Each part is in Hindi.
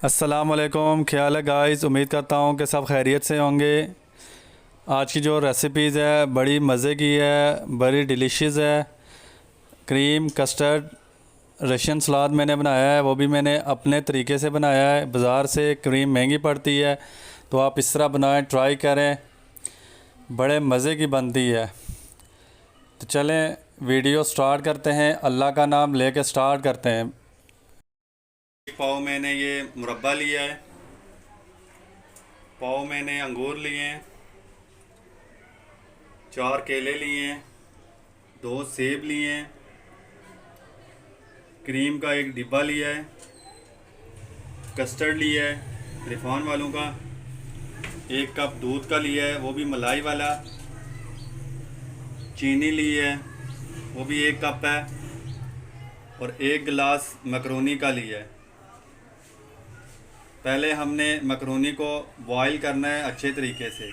अस्सलामुअलैकुम। ख्याल है गाइस, उम्मीद करता हूँ कि सब खैरियत से होंगे। आज की जो रेसिपीज़ है बड़ी मज़े की है, बड़ी डिलीशियस है। क्रीम कस्टर्ड रशियन सलाद मैंने बनाया है, वो भी मैंने अपने तरीके से बनाया है। बाज़ार से क्रीम महंगी पड़ती है, तो आप इस तरह बनाएं, ट्राई करें, बड़े मज़े की बनती है। तो चलें वीडियो स्टार्ट करते हैं, अल्लाह का नाम लेके स्टार्ट करते हैं। एक पाव मैंने ये मुरब्बा लिया है, पाव मैंने अंगूर लिए हैं, 4 केले लिए हैं, 2 सेब लिए हैं, क्रीम का एक डिब्बा लिया है, कस्टर्ड लिया है रिफान वालों का, 1 कप दूध का लिया है वो भी मलाई वाला, चीनी ली है वो भी 1 कप है, और 1 गिलास मकरोनी का लिया है। पहले हमने मकरोनी को बॉईल करना है अच्छे तरीके से।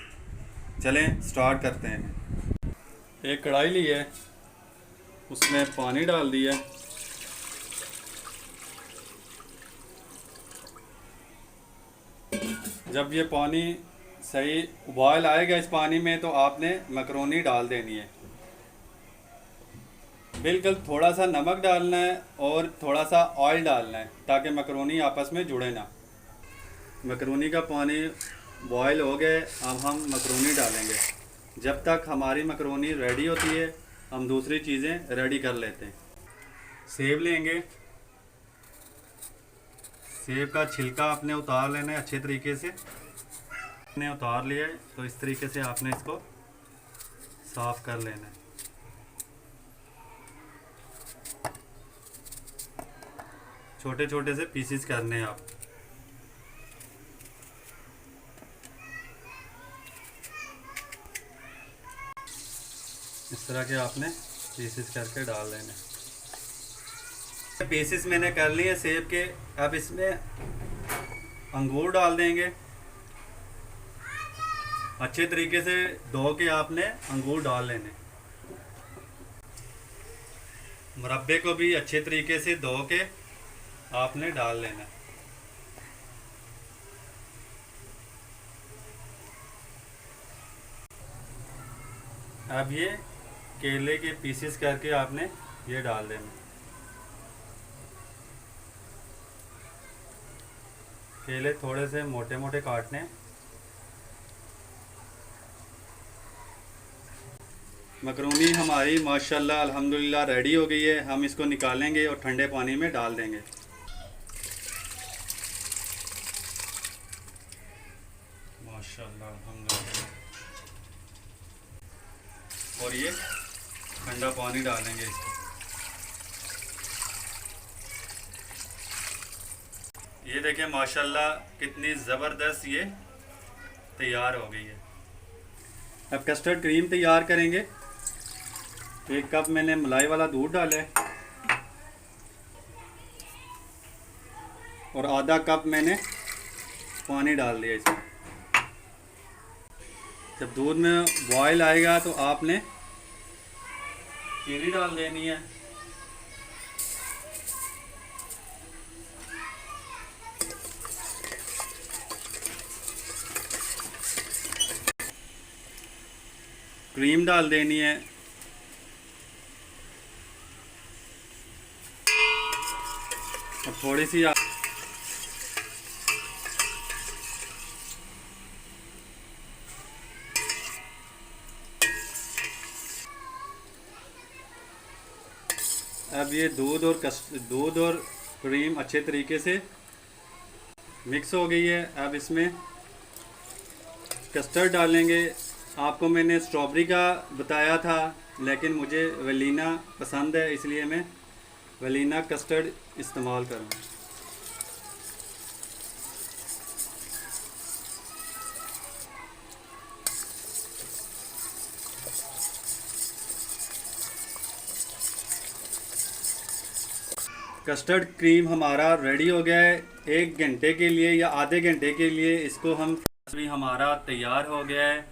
चलें स्टार्ट करते हैं। एक कढ़ाई ली है, उसमें पानी डाल दिया। जब ये पानी सही उबाल आएगा इस पानी में, तो आपने मकरोनी डाल देनी है। बिल्कुल थोड़ा सा नमक डालना है और थोड़ा सा ऑयल डालना है, ताकि मकरोनी आपस में जुड़े ना। मकरोनी का पानी बॉयल हो गए, अब हम मकरोनी डालेंगे। जब तक हमारी मकरोनी रेडी होती है, हम दूसरी चीज़ें रेडी कर लेते हैं। सेब लेंगे, सेब का छिलका आपने उतार लेना है अच्छे तरीके से। आपने उतार लिया है तो इस तरीके से आपने इसको साफ़ कर लेना है। छोटे छोटे से पीसेस करने हैं आप। इस तरह के आपने पीसेस करके डाल लेने। पीसेस मैंने कर लिए सेब के। अब इसमें अंगूर डाल देंगे। अच्छे तरीके से धो के आपने अंगूर डाल लेने। मुरब्बे को भी अच्छे तरीके से धो के आपने डाल लेना। अब ये केले के पीसेस करके आपने ये डाल देना। केले थोड़े से मोटे मोटे काटने। मकरोनी हमारी माशाल्लाह अल्हम्दुलिल्लाह रेडी हो गई है। हम इसको निकालेंगे और ठंडे पानी में डाल देंगे। माशाल्लाह अल्हम्दुलिल्लाह। और ये ठंडा पानी डालेंगे इसको। ये देखें माशाल्लाह कितनी ज़बरदस्त ये तैयार हो गई है। अब कस्टर्ड क्रीम तैयार करेंगे। 1 कप मैंने मलाई वाला दूध डाला है और आधा कप मैंने पानी डाल दिया इसमें। जब दूध में बॉयल आएगा तो आपने चीनी डाल देनी है। क्रीम डाल देनी है। और थोड़ी सी अब ये दूध और क्रीम अच्छे तरीके से मिक्स हो गई है। अब इसमें कस्टर्ड डालेंगे। आपको मैंने स्ट्रॉबेरी का बताया था, लेकिन मुझे वनीला पसंद है, इसलिए मैं वनीला कस्टर्ड इस्तेमाल करूँगा। कस्टर्ड क्रीम हमारा रेडी हो गया है। 1 घंटे के लिए या आधे घंटे के लिए इसको हम भी हमारा तैयार हो गया है।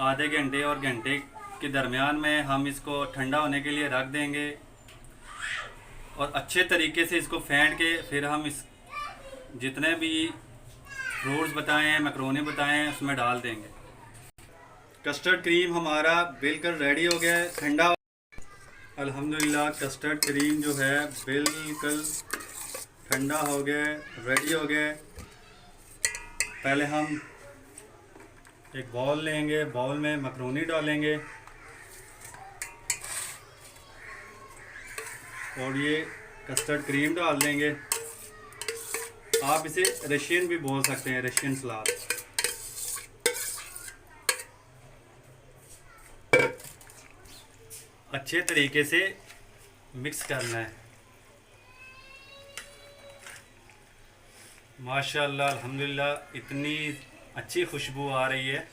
आधे घंटे और घंटे के दरमियान में हम इसको ठंडा होने के लिए रख देंगे और अच्छे तरीके से इसको फेंट के फिर हम इस जितने भी फ्रूट्स बताए हैं, मैक्रोनी बताए हैं, उसमें डाल देंगे। कस्टर्ड क्रीम हमारा बिल्कुल रेडी हो गया है, ठंडा। अल्हम्दुलिल्लाह कस्टर्ड क्रीम जो है बिल्कुल ठंडा हो गया, रेडी हो गया। पहले हम एक बाउल लेंगे, बाउल में मैक्रोनी डालेंगे और ये कस्टर्ड क्रीम डाल देंगे। आप इसे रशियन भी बोल सकते हैं, रशियन सलाद। अच्छे तरीके से मिक्स करना है। माशाल्लाह अल्हम्दुलिल्लाह इतनी अच्छी खुशबू आ रही है।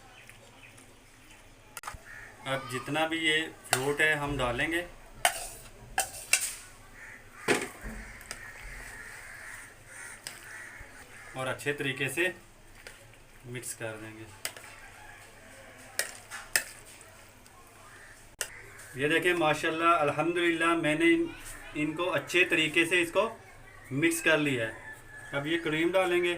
अब जितना भी ये फ्रूट है हम डालेंगे। और अच्छे तरीके से मिक्स कर देंगे। ये देखें माशाल्लाह अल्हम्दुलिल्लाह मैंने इनको अच्छे तरीके से इसको मिक्स कर लिया है। अब ये क्रीम डालेंगे।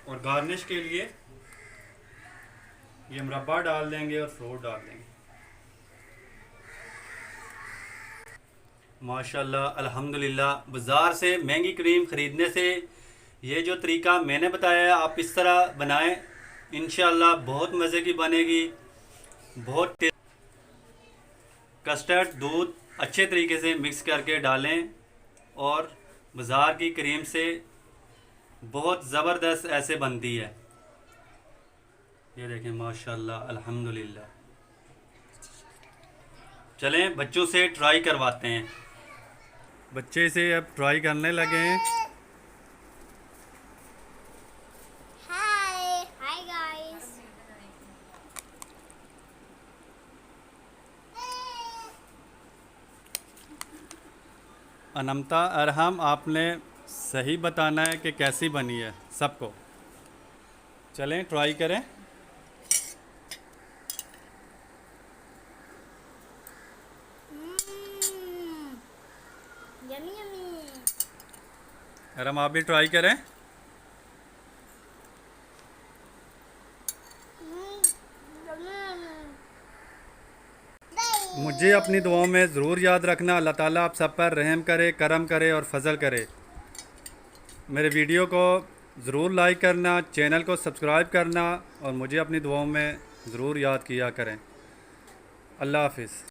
और गार्निश के लिए ये मुरब्बा डाल देंगे और फ्रूट डाल देंगे। माशाल्लाह अल्हम्दुलिल्लाह बाज़ार से महंगी क्रीम ख़रीदने से ये जो तरीका मैंने बताया है आप इस तरह बनाएं, इंशाल्लाह बहुत मज़े की बनेगी। बहुत कस्टर्ड दूध अच्छे तरीके से मिक्स करके डालें और बाज़ार की क्रीम से बहुत ज़बरदस्त ऐसे बनती है। ये देखें माशाल्लाह अल्हम्दुलिल्लाह। चलें बच्चों से ट्राई करवाते हैं। बच्चे से अब ट्राई करने लगे हैं। Hi guys. अनमता अरहम आपने सही बताना है कि कैसी बनी है सबको। चलें ट्राई करें। Yummy yummy. अरहम आप भी ट्राई करें। मुझे अपनी दुआओं में ज़रूर याद रखना। अल्लाह ताला आप सब पर रहम करे, करम करे और फजल करे। मेरे वीडियो को ज़रूर लाइक करना, चैनल को सब्सक्राइब करना और मुझे अपनी दुआओं में ज़रूर याद किया करें। अल्लाह हाफिज़।